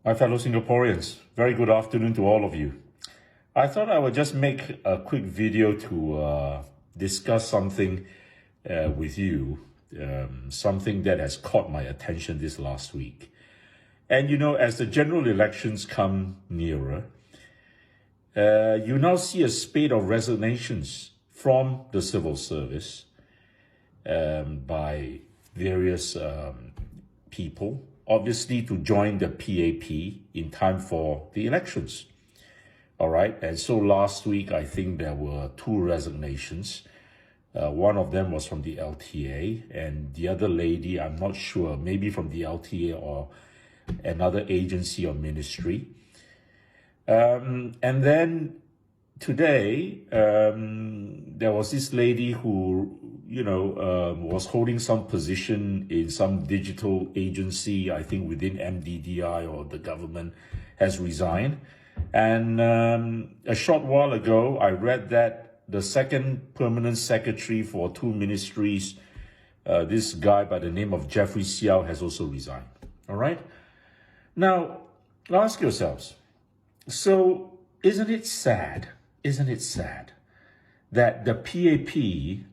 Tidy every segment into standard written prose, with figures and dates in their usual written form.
My fellow Singaporeans, very good afternoon to all of you. I thought I would just make a quick video to discuss something with you, something that has caught my attention this last week. And you know, as the general elections come nearer, you now see a spate of resignations from the civil service by various people, obviously to join the PAP in time for the elections. All right, and so last week, I think there were 2 resignations. One of them was from the LTA, and the other lady, I'm not sure, maybe from the LTA or another agency or ministry. And then today, there was this lady who, was holding some position in some digital agency, I think within MDDI or the government, has resigned. And a short while ago, I read that the second permanent secretary for 2 ministries, this guy by the name of Jeffrey Xiao, has also resigned. All right? Now, ask yourselves, so isn't it sad that the PAP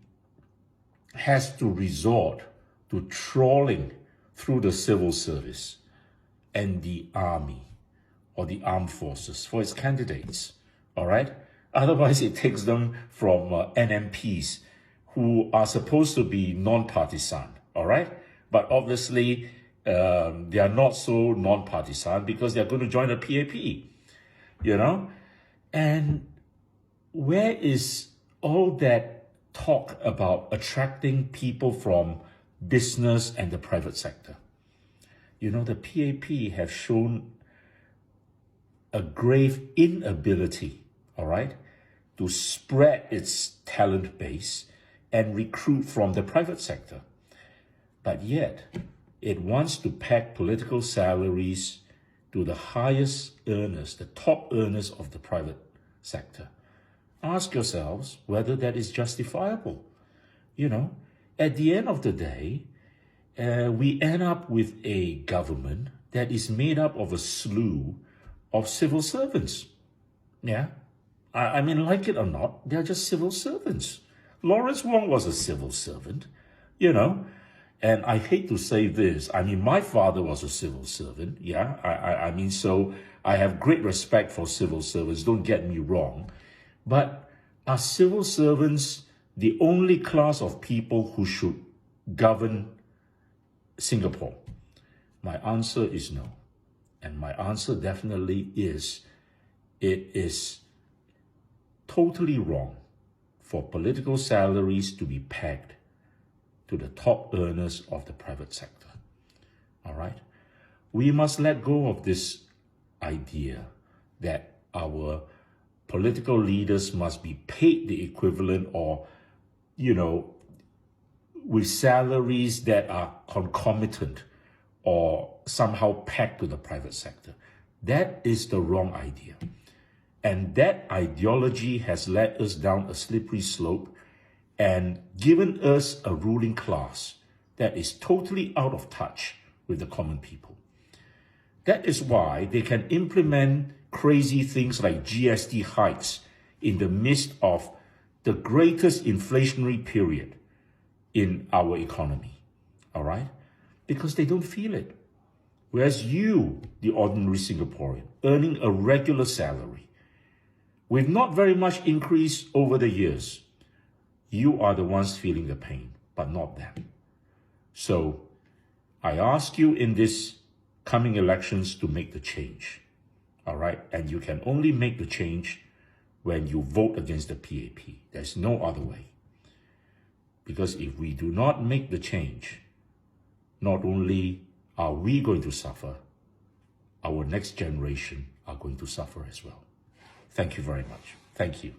has to resort to trawling through the civil service and the army or the armed forces for its candidates, all right? Otherwise, it takes them from NMPs who are supposed to be non-partisan, all right? But obviously, they are not so non-partisan because they're going to join the PAP, And where is all that talk about attracting people from business and the private sector? The PAP have shown a grave inability, all right, to spread its talent base and recruit from the private sector. But yet, it wants to peg political salaries to the highest earners, the top earners of the private sector. Ask yourselves whether that is justifiable. At the end of the day, we end up with a government that is made up of a slew of civil servants. Yeah, I mean, like it or not, they're just civil servants. Lawrence Wong was a civil servant, and I hate to say this. I mean, my father was a civil servant. Yeah, I mean, so I have great respect for civil servants. Don't get me wrong. But are civil servants the only class of people who should govern Singapore? My answer is no. And my answer definitely is, it is totally wrong for political salaries to be pegged to the top earners of the private sector. All right? We must let go of this idea that our political leaders must be paid the equivalent or, with salaries that are concomitant or somehow pegged to the private sector. That is the wrong idea. And that ideology has led us down a slippery slope and given us a ruling class that is totally out of touch with the common people. That is why they can implement crazy things like GST hikes in the midst of the greatest inflationary period in our economy, all right? Because they don't feel it. Whereas you, the ordinary Singaporean, earning a regular salary, with not very much increase over the years, you are the ones feeling the pain, but not them. So I ask you in this coming elections to make the change, all right? And you can only make the change when you vote against the PAP. There's no other way. Because if we do not make the change, not only are we going to suffer, our next generation are going to suffer as well. Thank you very much. Thank you.